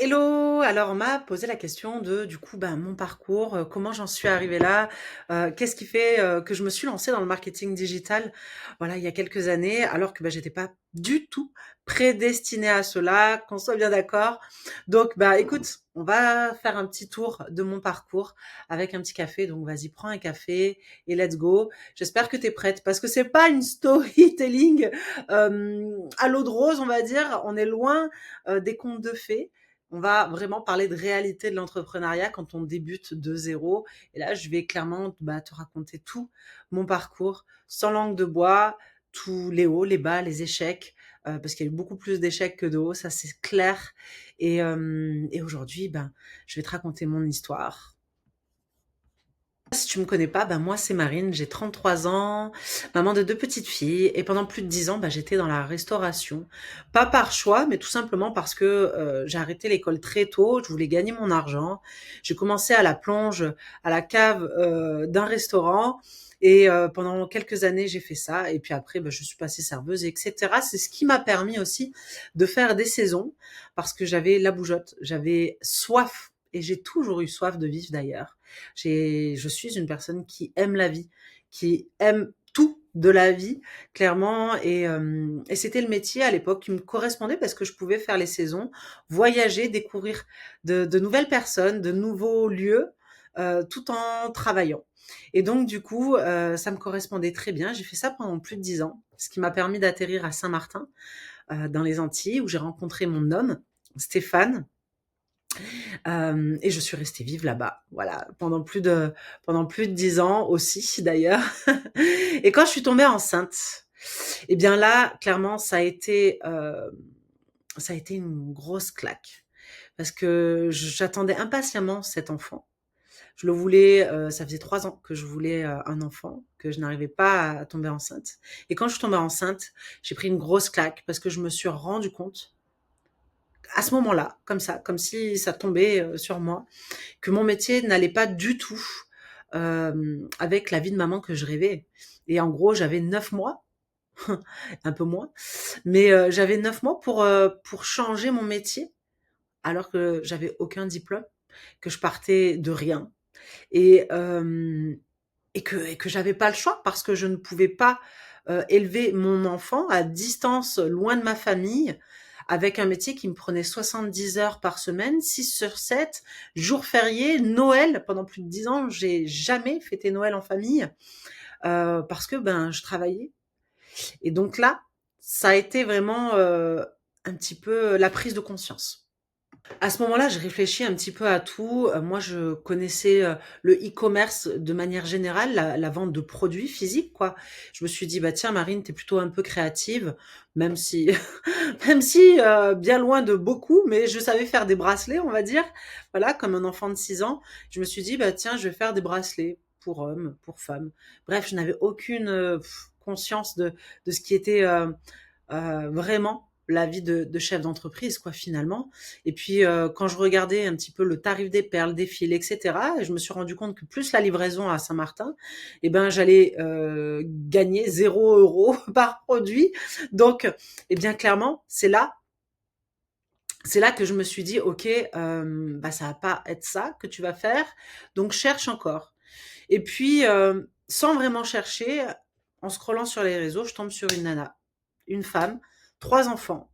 Hello! Alors on m'a posé la question de du coup, ben, mon parcours, comment j'en suis arrivée là? Qu'est-ce qui fait, que je me suis lancée dans le marketing digital, voilà, il y a quelques années, alors que, bah, j'étais pas du tout prédestinée à cela, qu'on soit bien d'accord. Donc, bah, écoute, on va faire un petit tour de mon parcours avec un petit café. Donc vas-y, prends un café et let's go. J'espère que tu es prête parce que c'est pas une storytelling, à l'eau de rose, on va dire. On est loin, des contes de fées. On va vraiment parler de réalité de l'entrepreneuriat quand on débute de zéro. Et là, je vais clairement te raconter tout mon parcours, sans langue de bois, tous les hauts, les bas, les échecs, parce qu'il y a eu beaucoup plus d'échecs que de hauts, ça c'est clair. Et aujourd'hui, ben, je vais te raconter mon histoire. Si tu me connais pas, ben moi c'est Marine, j'ai 33 ans, maman de deux petites filles et pendant plus de 10 ans, ben, j'étais dans la restauration. Pas par choix, mais tout simplement parce que j'ai arrêté l'école très tôt, je voulais gagner mon argent. J'ai commencé à la plonge, à la cave d'un restaurant et pendant quelques années j'ai fait ça et puis après ben, je suis passée serveuse, etc. C'est ce qui m'a permis aussi de faire des saisons parce que j'avais la bougeotte, j'avais soif et j'ai toujours eu soif de vivre d'ailleurs. Je suis une personne qui aime la vie, qui aime tout de la vie, clairement. Et c'était le métier à l'époque qui me correspondait parce que je pouvais faire les saisons, voyager, découvrir de nouvelles personnes, de nouveaux lieux, tout en travaillant. Et donc, du coup, ça me correspondait très bien. J'ai fait ça pendant plus de 10 ans, ce qui m'a permis d'atterrir à Saint-Martin, dans les Antilles, où j'ai rencontré mon homme, Stéphane, et je suis restée vivre là-bas, voilà, pendant plus de 10 ans aussi d'ailleurs. Et quand je suis tombée enceinte, et bien là, clairement, ça a été une grosse claque parce que j'attendais impatiemment cet enfant. Je le voulais, ça faisait 3 ans que je voulais, un enfant, que je n'arrivais pas à tomber enceinte. Et quand je suis tombée enceinte, j'ai pris une grosse claque parce que je me suis rendu compte, à ce moment-là, comme ça, comme si ça tombait, sur moi, que mon métier n'allait pas du tout avec la vie de maman que je rêvais. Et en gros, j'avais 9 mois, un peu moins, mais j'avais 9 mois pour changer mon métier, alors que j'avais aucun diplôme, que je partais de rien et, et que j'avais pas le choix parce que je ne pouvais pas élever mon enfant à distance, loin de ma famille, avec un métier qui me prenait 70 heures par semaine, 6 sur 7, jours fériés, Noël. Pendant plus de 10 ans, j'ai jamais fêté Noël en famille parce que ben je travaillais. Et donc là, ça a été vraiment un petit peu la prise de conscience. À ce moment-là, je réfléchis un petit peu à tout. Moi, je connaissais le e-commerce de manière générale, la vente de produits physiques, quoi. Je me suis dit, bah tiens, Marine, t'es plutôt un peu créative, même si, même si bien loin de beaucoup, mais je savais faire des bracelets, on va dire. Voilà, comme un enfant de 6 ans. Je me suis dit, bah tiens, je vais faire des bracelets pour hommes, pour femmes. Bref, je n'avais aucune conscience de ce qui était vraiment la vie de chef d'entreprise, quoi, finalement. Et puis, quand je regardais un petit peu le tarif des perles, des fils, etc., je me suis rendu compte que plus la livraison à Saint-Martin, eh ben, j'allais gagner 0 € par produit. Donc, eh bien, clairement, c'est là que je me suis dit, ok, bah, ça va pas être ça que tu vas faire, donc cherche encore. Et puis, sans vraiment chercher, en scrollant sur les réseaux, je tombe sur une nana, une femme, 3 enfants,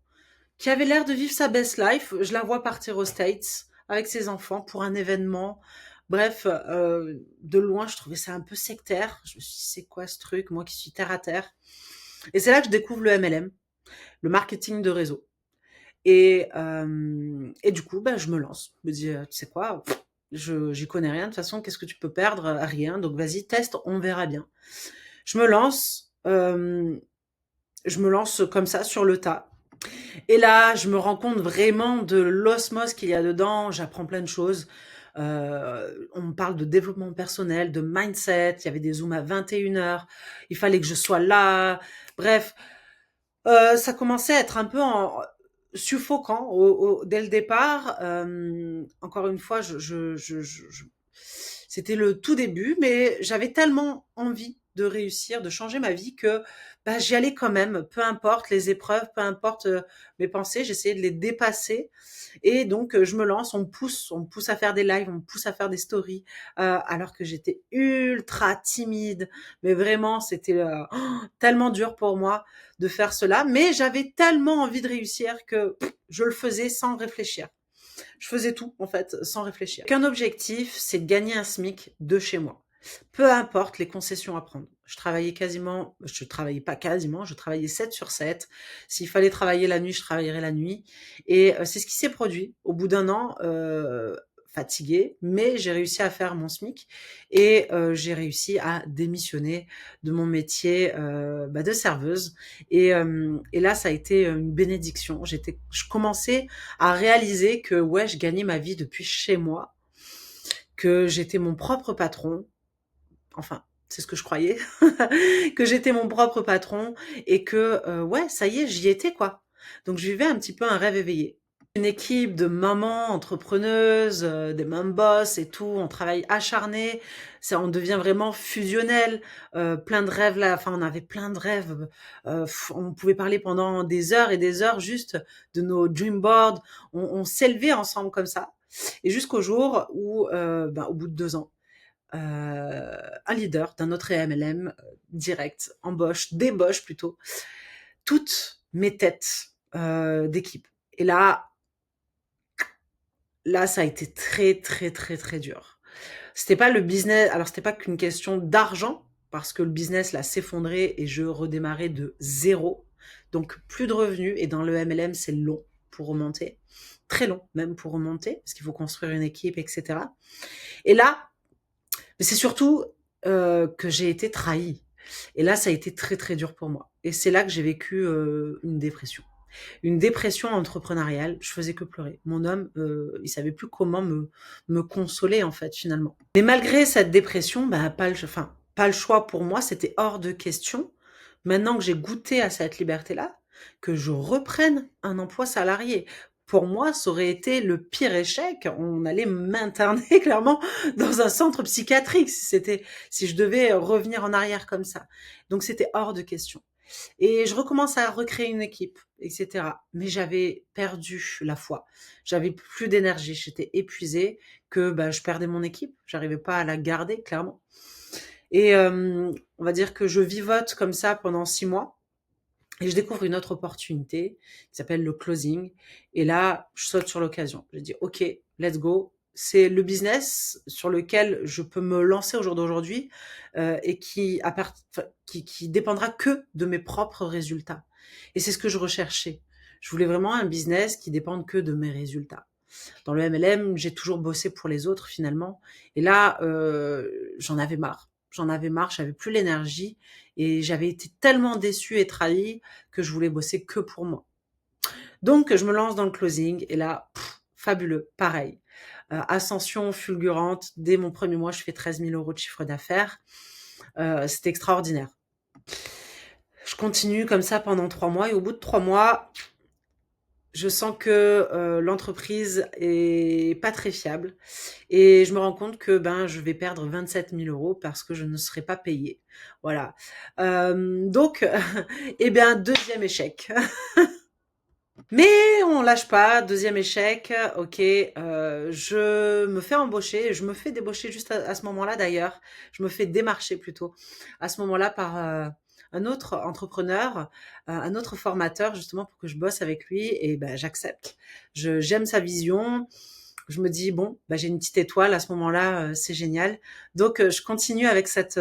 qui avait l'air de vivre sa best life. Je la vois partir aux States avec ses enfants pour un événement. Bref, de loin, je trouvais ça un peu sectaire. Je me suis dit, c'est quoi ce truc, moi qui suis terre à terre. Et c'est là que je découvre le MLM, le marketing de réseau. Et du coup, ben, je me lance. Je me dis, tu sais quoi, j'y connais rien. De toute façon, qu'est-ce que tu peux perdre? Rien. Donc vas-y, teste, on verra bien. Je me lance. Je me lance comme ça sur le tas. Et là, je me rends compte vraiment de l'osmose qu'il y a dedans. J'apprends plein de choses. On me parle de développement personnel, de mindset. Il y avait des zooms à 21 heures. Il fallait que je sois là. Bref, ça commençait à être un peu suffocant dès le départ. Encore une fois, c'était le tout début, mais j'avais tellement envie. de réussir, de changer ma vie que bah, j'y allais quand même, peu importe les épreuves, peu importe mes pensées, j'essayais de les dépasser. Et donc, je me lance, on me pousse à faire des lives, on me pousse à faire des stories, alors que j'étais ultra timide. Mais vraiment, c'était tellement dur pour moi de faire cela. Mais j'avais tellement envie de réussir que je le faisais sans réfléchir. Je faisais tout, en fait, sans réfléchir. Qu'un objectif, c'est de gagner un SMIC de chez moi. Peu importe les concessions à prendre. Je travaillais pas quasiment, je travaillais 7 sur 7. S'il fallait travailler la nuit, je travaillerais la nuit. Et c'est ce qui s'est produit. Au bout d'un an, fatiguée, mais j'ai réussi à faire mon SMIC et j'ai réussi à démissionner de mon métier de serveuse. Et là, ça a été une bénédiction. Je commençais à réaliser que ouais, je gagnais ma vie depuis chez moi, que j'étais mon propre patron. Enfin, c'est ce que je croyais, que j'étais mon propre patron et que ouais, ça y est, j'y étais quoi. Donc je vivais un petit peu un rêve éveillé. Une équipe de mamans entrepreneuses, des mom boss et tout, on travaille acharné, ça, on devient vraiment fusionnel, plein de rêves là, enfin on avait plein de rêves, on pouvait parler pendant des heures et des heures juste de nos dream boards, on s'élevait ensemble comme ça. Et jusqu'au jour où, au bout de 2 ans, un leader d'un autre MLM direct débauche plutôt, toutes mes têtes d'équipe. Et là, ça a été très, très, très, très dur. C'était pas le business, alors c'était pas qu'une question d'argent, parce que le business là s'effondrait et je redémarrais de zéro. Donc plus de revenus, et dans le MLM, c'est long pour remonter. Très long même pour remonter, parce qu'il faut construire une équipe, etc. Et là, mais c'est surtout que j'ai été trahie. Et là, ça a été très, très dur pour moi. Et c'est là que j'ai vécu une dépression. Une dépression entrepreneuriale, je faisais que pleurer. Mon homme, il savait plus comment me consoler en fait finalement. Mais malgré cette dépression, bah, pas le choix pour moi, c'était hors de question. Maintenant que j'ai goûté à cette liberté-là, que je reprenne un emploi salarié. Pour moi, ça aurait été le pire échec. On allait m'interner clairement dans un centre psychiatrique si je devais revenir en arrière comme ça. Donc c'était hors de question. Et je recommence à recréer une équipe, etc. Mais j'avais perdu la foi. J'avais plus d'énergie. J'étais épuisée, que je perdais mon équipe. J'arrivais pas à la garder, clairement. Et on va dire que je vivote comme ça pendant 6 mois. Et je découvre une autre opportunité qui s'appelle le closing. Et là, je saute sur l'occasion. Je dis, OK, let's go. C'est le business sur lequel je peux me lancer au jour d'aujourd'hui et qui dépendra que de mes propres résultats. Et c'est ce que je recherchais. Je voulais vraiment un business qui dépende que de mes résultats. Dans le MLM, j'ai toujours bossé pour les autres finalement. Et là, j'en avais marre. J'en avais marre, j'avais plus l'énergie et j'avais été tellement déçue et trahie que je voulais bosser que pour moi. Donc, je me lance dans le closing et là, fabuleux, pareil. Ascension fulgurante. Dès mon premier mois, je fais 13 000 € de chiffre d'affaires. C'était extraordinaire. Je continue comme ça pendant 3 mois et au bout de 3 mois, je sens que l'entreprise est pas très fiable et je me rends compte que je vais perdre 27 000 € parce que je ne serai pas payée. Voilà. Donc, eh bien, deuxième échec. Mais on lâche pas, deuxième échec, OK, je me fais embaucher, je me fais débaucher juste à ce moment-là d'ailleurs. Je me fais démarcher plutôt, à ce moment-là par, un autre entrepreneur, un autre formateur justement pour que je bosse avec lui et j'accepte. J'aime sa vision, je me dis: «Bon, j'ai une petite étoile à ce moment-là, c'est génial». Donc je continue avec cet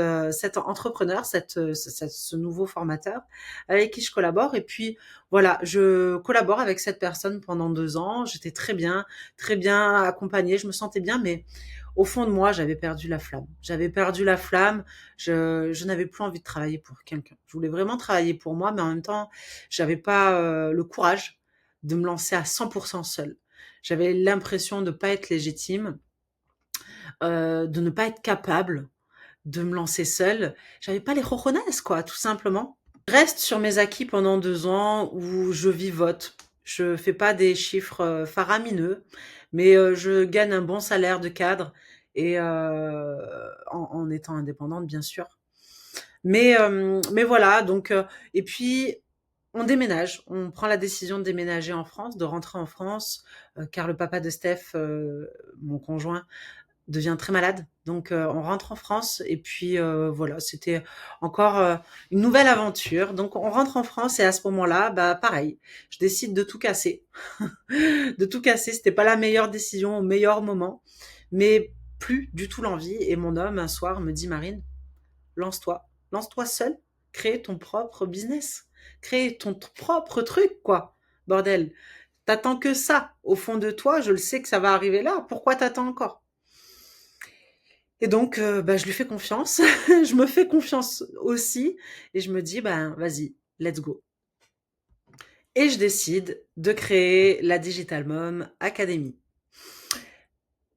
entrepreneur, ce nouveau formateur avec qui je collabore et puis voilà, je collabore avec cette personne pendant 2 ans. J'étais très bien accompagnée, je me sentais bien, mais au fond de moi, j'avais perdu la flamme. J'avais perdu la flamme, je n'avais plus envie de travailler pour quelqu'un. Je voulais vraiment travailler pour moi, mais en même temps, j'avais pas, le courage de me lancer à 100 % seule. J'avais l'impression de pas être légitime, de ne pas être capable de me lancer seule. J'avais pas les cojones quoi, tout simplement. Je reste sur mes acquis pendant 2 ans où je vivote. Je fais pas des chiffres, faramineux, mais je gagne un bon salaire de cadre et en étant indépendante, bien sûr. Mais voilà, donc et puis on déménage. On prend la décision de déménager en France, de rentrer en France, car le papa de Steph, mon conjoint, devient très malade. Donc on rentre en France et puis voilà, c'était encore une nouvelle aventure. Donc on rentre en France et à ce moment-là, bah pareil, je décide de tout casser. De tout casser, c'était pas la meilleure décision au meilleur moment, mais plus du tout l'envie. Et mon homme, un soir, me dit: Marine, lance-toi. Lance-toi seule. Crée ton propre business. Crée ton propre truc, quoi. Bordel. T'attends que ça. Au fond de toi, je le sais que ça va arriver là. Pourquoi t'attends encore? Et donc, bah, je lui fais confiance. Je me fais confiance aussi. Et je me dis, ben, vas-y, let's go. Et je décide de créer la Digital Mom Academy.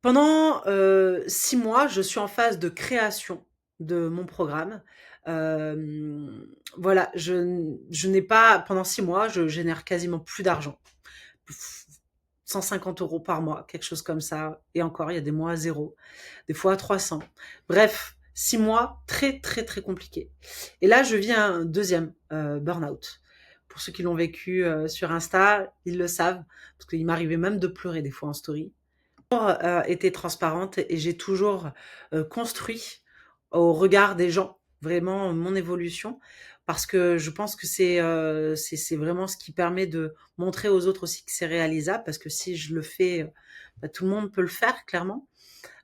Pendant 6 mois, je suis en phase de création de mon programme. Voilà, je n'ai pas pendant 6 mois, je génère quasiment plus d'argent. 150 € par mois, quelque chose comme ça. Et encore, il y a des mois à 0, des fois à 300. Bref, 6 mois très, très, très compliqués. Et là, je vis un deuxième burn-out. Pour ceux qui l'ont vécu sur Insta, ils le savent, parce qu'il m'arrivait même de pleurer des fois en story. Été transparente et j'ai toujours construit au regard des gens vraiment mon évolution parce que je pense que c'est vraiment ce qui permet de montrer aux autres aussi que c'est réalisable parce que si je le fais, bah, tout le monde peut le faire clairement.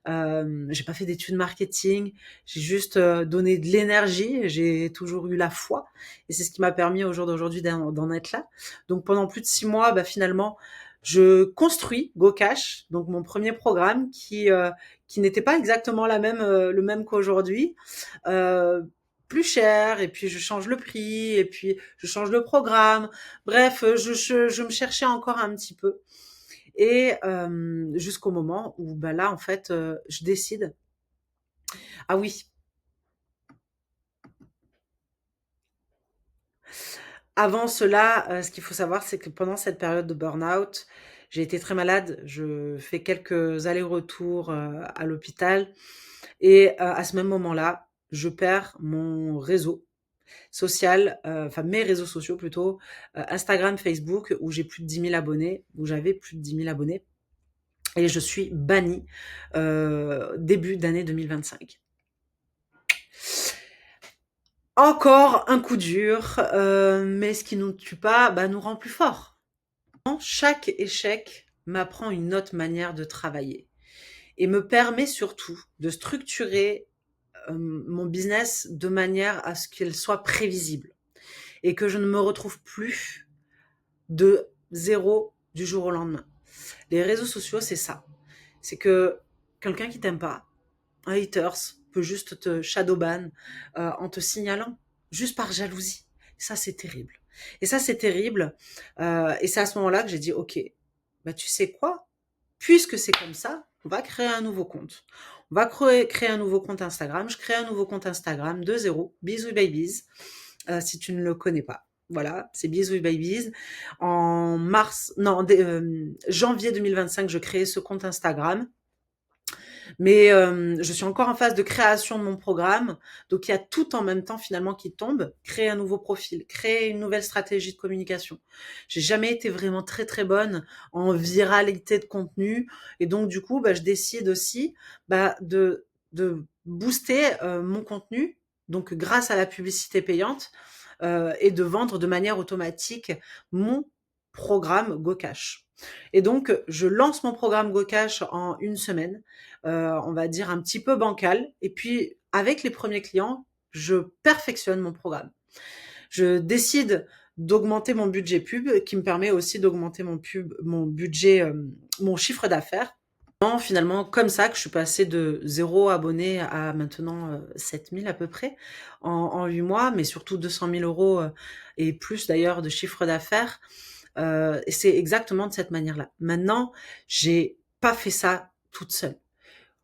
J'ai pas fait d'études marketing, j'ai juste donné de l'énergie, j'ai toujours eu la foi et c'est ce qui m'a permis au jour d'aujourd'hui d'en être là. Donc pendant plus de 6 mois, bah, finalement, je construis GoCash, donc mon premier programme qui n'était pas exactement le même qu'aujourd'hui. Euh, Plus cher, et puis je change le prix, et puis je change le programme. Bref, je me cherchais encore un petit peu. Et jusqu'au moment où, bah là, en fait, je décide. Ah oui, avant cela, ce qu'il faut savoir, c'est que pendant cette période de burn-out, j'ai été très malade. Je fais quelques allers-retours à l'hôpital. Et à ce même moment-là, je perds mon réseau social, enfin mes réseaux sociaux plutôt, Instagram, Facebook, où j'ai plus de 10 000 abonnés, où j'avais plus de 10 000 abonnés. Et je suis bannie début d'année 2025. Encore un coup dur, mais ce qui nous tue pas, bah, nous rend plus forts. Chaque échec m'apprend une autre manière de travailler et me permet surtout de structurer mon business de manière à ce qu'il soit prévisible et que je ne me retrouve plus de zéro du jour au lendemain. Les réseaux sociaux, c'est ça. C'est que quelqu'un qui t'aime pas, un haters, peut juste te shadowban en te signalant, juste par jalousie. Ça, c'est terrible. Et ça, c'est terrible. Et c'est à ce moment-là que j'ai dit, ok, bah tu sais quoi? Puisque c'est comme ça, on va créer un nouveau compte. On va créer un nouveau compte Instagram. Je crée un nouveau compte Instagram de zéro. Bisous Babies. Si tu ne le connais pas. Voilà, c'est Bisous Babies. En janvier 2025, je crée ce compte Instagram. Mais je suis encore en phase de création de mon programme. Donc, il y a tout en même temps finalement qui tombe. Créer un nouveau profil, créer une nouvelle stratégie de communication. J'ai jamais été vraiment très très bonne en viralité de contenu. Et donc, du coup, bah, je décide aussi bah, de booster mon contenu. Donc, grâce à la publicité payante et de vendre de manière automatique mon programme GoCash. Et donc, je lance mon programme GoCash en une semaine, on va dire un petit peu bancal. Et puis, avec les premiers clients, je perfectionne mon programme. Je décide d'augmenter mon budget pub, qui me permet aussi d'augmenter mon budget, mon chiffre d'affaires. Finalement, comme ça que je suis passée de 0 abonnés à maintenant 7 000 à peu près en 8 mois, mais surtout 200 000 euros et plus d'ailleurs de chiffre d'affaires. Et c'est exactement de cette manière-là. Maintenant, j'ai pas fait ça toute seule.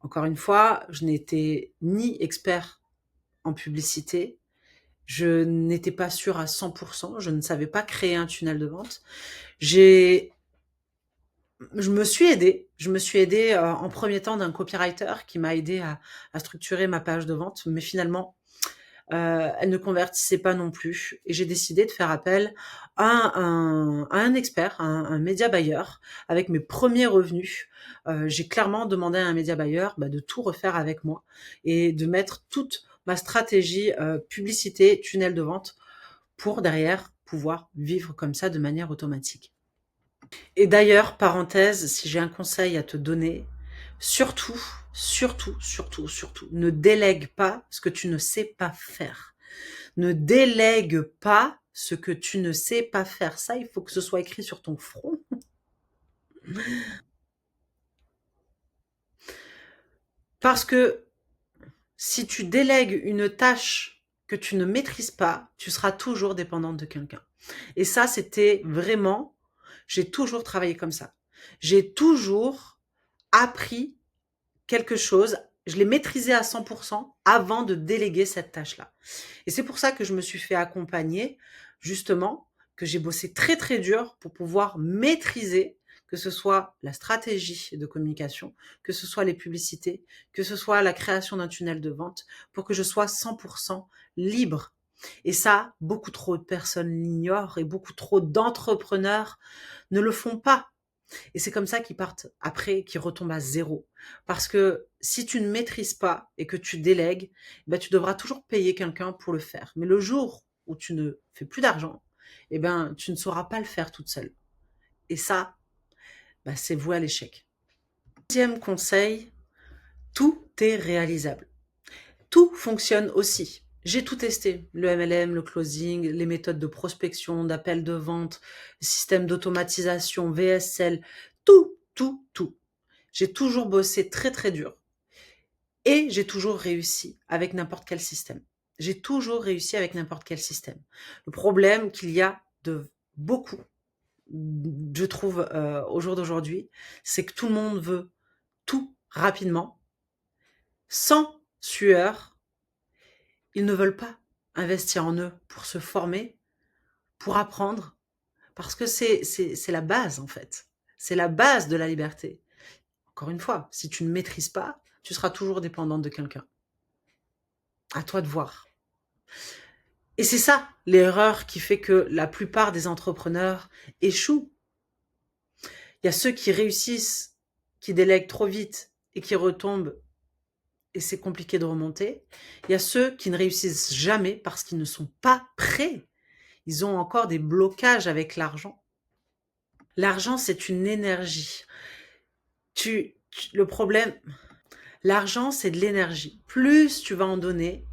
Encore une fois, je n'étais ni expert en publicité, je n'étais pas sûre à 100%, je ne savais pas créer un tunnel de vente. J'ai je me suis aidée en premier temps d'un copywriter qui m'a aidé à structurer ma page de vente, mais finalement, elle ne convertissait pas non plus et j'ai décidé de faire appel à un expert, un média buyer avec mes premiers revenus. J'ai clairement demandé à un média buyer, bah, de tout refaire avec moi et de mettre toute ma stratégie, publicité, tunnel de vente pour derrière pouvoir vivre comme ça de manière automatique. Et d'ailleurs, parenthèse, si j'ai un conseil à te donner, surtout, surtout, ne délègue pas ce que tu ne sais pas faire. Ne délègue pas ce que tu ne sais pas faire. Ça, il faut que ce soit écrit sur ton front. Parce que si tu délègues une tâche que tu ne maîtrises pas, tu seras toujours dépendante de quelqu'un. Et ça, c'était vraiment, j'ai toujours travaillé comme ça. J'ai toujours appris quelque chose, je l'ai maîtrisé à 100% avant de déléguer cette tâche-là. Et c'est pour ça que je me suis fait accompagner, justement, que j'ai bossé très très dur pour pouvoir maîtriser, que ce soit la stratégie de communication, que ce soit les publicités, que ce soit la création d'un tunnel de vente, pour que je sois 100% libre. Et ça, beaucoup trop de personnes l'ignorent et beaucoup trop d'entrepreneurs ne le font pas. Et c'est comme ça qu'ils partent après, qu'ils retombent à zéro. Parce que si tu ne maîtrises pas et que tu délègues, ben, tu devras toujours payer quelqu'un pour le faire. Mais le jour où tu ne fais plus d'argent, eh ben, tu ne sauras pas le faire toute seule. Et ça, ben, c'est voué à l'échec. Deuxième conseil, tout est réalisable. Tout fonctionne aussi. J'ai tout testé, le MLM, le closing, les méthodes de prospection, d'appel de vente, système d'automatisation, VSL, tout. J'ai toujours bossé très très dur et j'ai toujours réussi avec n'importe quel système. J'ai toujours réussi avec n'importe quel système. Le problème qu'il y a de beaucoup, je trouve, au jour d'aujourd'hui, c'est que tout le monde veut tout rapidement, sans sueur. Ils ne veulent pas investir en eux pour se former, pour apprendre, parce que c'est la base en fait. C'est la base de la liberté. Encore une fois, si tu ne maîtrises pas, tu seras toujours dépendante de quelqu'un. À toi de voir. Et c'est ça l'erreur qui fait que la plupart des entrepreneurs échouent. Il y a ceux qui réussissent, qui délèguent trop vite et qui retombent et c'est compliqué de remonter. Il y a ceux qui ne réussissent jamais parce qu'ils ne sont pas prêts. Ils ont encore des blocages avec l'argent. L'argent, c'est une énergie. Le problème, l'argent, c'est de l'énergie. Plus tu vas en donner,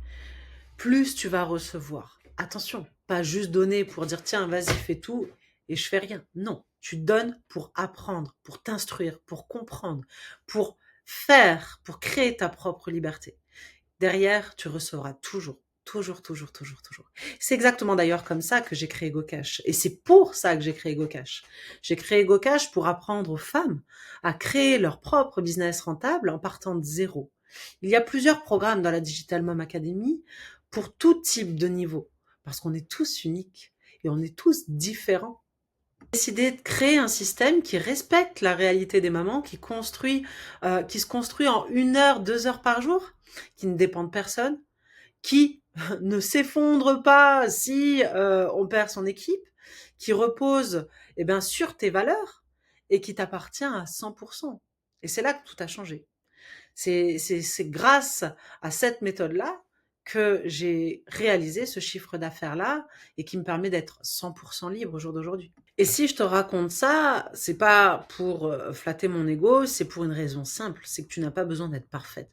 plus tu vas recevoir. Attention, pas juste donner pour dire tiens, vas-y, fais tout et je fais rien. Non, tu donnes pour apprendre, pour t'instruire, pour comprendre, pour faire, pour créer ta propre liberté. Derrière, tu recevras toujours. Toujours. C'est exactement d'ailleurs comme ça que j'ai créé GoCash. Et c'est pour ça que j'ai créé GoCash. J'ai créé GoCash pour apprendre aux femmes à créer leur propre business rentable en partant de zéro. Il y a plusieurs programmes dans la Digital Mom Academy pour tout type de niveau. Parce qu'on est tous uniques et on est tous différents. J'ai décidé de créer un système qui respecte la réalité des mamans, qui se construit en 1 heure, 2 heures par jour, qui ne dépend de personne, qui ne s'effondre pas si on perd son équipe, qui repose sur tes valeurs et qui t'appartient à 100%. Et c'est là que tout a changé. C'est grâce à cette méthode-là que j'ai réalisé ce chiffre d'affaires-là et qui me permet d'être 100% libre au jour d'aujourd'hui. Et si je te raconte ça, c'est pas pour flatter mon ego, c'est pour une raison simple, c'est que tu n'as pas besoin d'être parfaite.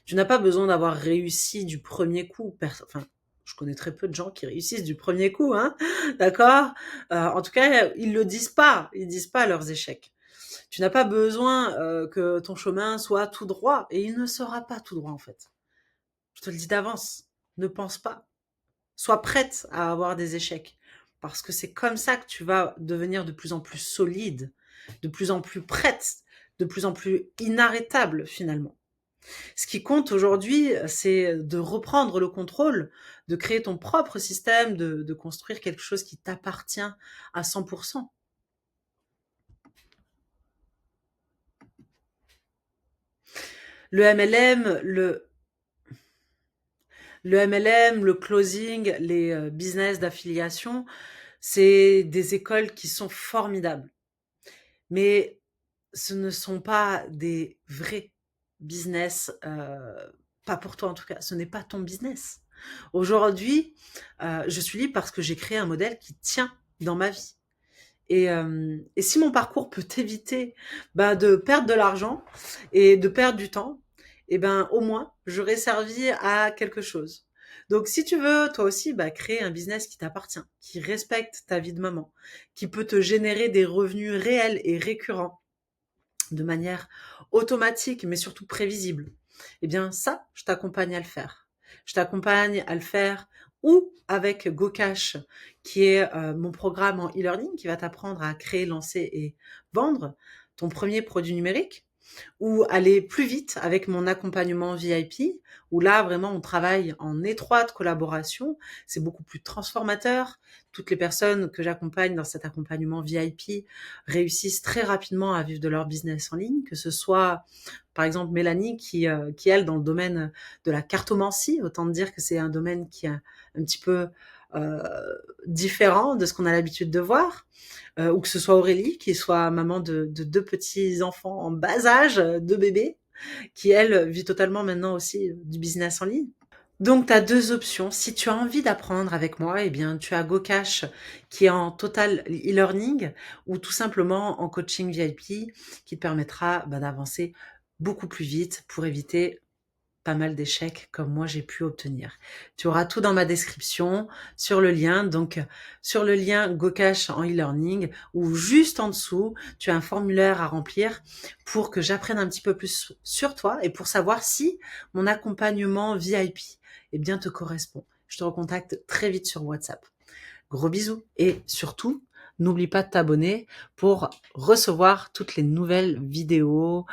Tu n'as pas besoin d'avoir réussi du premier coup. Enfin, je connais très peu de gens qui réussissent du premier coup, hein, d'accord. En tout cas, ils le disent pas. Ils disent pas leurs échecs. Tu n'as pas besoin que ton chemin soit tout droit, et il ne sera pas tout droit en fait. Je te le dis d'avance. Ne pense pas. Sois prête à avoir des échecs, parce que c'est comme ça que tu vas devenir de plus en plus solide, de plus en plus prête, de plus en plus inarrêtable finalement. Ce qui compte aujourd'hui, c'est de reprendre le contrôle, de créer ton propre système, de construire quelque chose qui t'appartient à 100%. Le MLM, Le MLM, le closing, les business d'affiliation, c'est des écoles qui sont formidables. Mais ce ne sont pas des vrais business, pas pour toi en tout cas, ce n'est pas ton business. Aujourd'hui, je suis libre parce que j'ai créé un modèle qui tient dans ma vie. Et si mon parcours peut t'éviter de perdre de l'argent et de perdre du temps, et ben au moins j'aurais servi à quelque chose. Donc si tu veux toi aussi créer un business qui t'appartient, qui respecte ta vie de maman, qui peut te générer des revenus réels et récurrents, de manière automatique, mais surtout prévisible, eh bien ça, je t'accompagne à le faire. Je t'accompagne à le faire ou avec GoCash, qui est mon programme en e-learning qui va t'apprendre à créer, lancer et vendre ton premier produit numérique, ou aller plus vite avec mon accompagnement VIP, où là, vraiment, on travaille en étroite collaboration. C'est beaucoup plus transformateur. Toutes les personnes que j'accompagne dans cet accompagnement VIP réussissent très rapidement à vivre de leur business en ligne, que ce soit, par exemple, Mélanie, qui elle, dans le domaine de la cartomancie, autant dire que c'est un domaine qui est un petit peu euh, différent de ce qu'on a l'habitude de voir, ou que ce soit Aurélie, qui soit maman de deux petits enfants en bas âge, deux bébés, qui elle vit totalement maintenant aussi du business en ligne. Donc, tu as deux options. Si tu as envie d'apprendre avec moi, eh bien, tu as GoCash qui est en total e-learning ou tout simplement en coaching VIP qui te permettra d'avancer beaucoup plus vite pour éviter pas mal d'échecs comme moi j'ai pu obtenir. Tu auras tout dans ma description sur le lien, donc sur le lien GoCash en e-learning, ou juste en dessous, tu as un formulaire à remplir pour que j'apprenne un petit peu plus sur toi et pour savoir si mon accompagnement VIP bien, te correspond. Je te recontacte très vite sur WhatsApp. Gros bisous et surtout, n'oublie pas de t'abonner pour recevoir toutes les nouvelles vidéos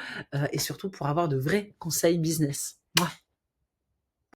et surtout pour avoir de vrais conseils business. Mouah.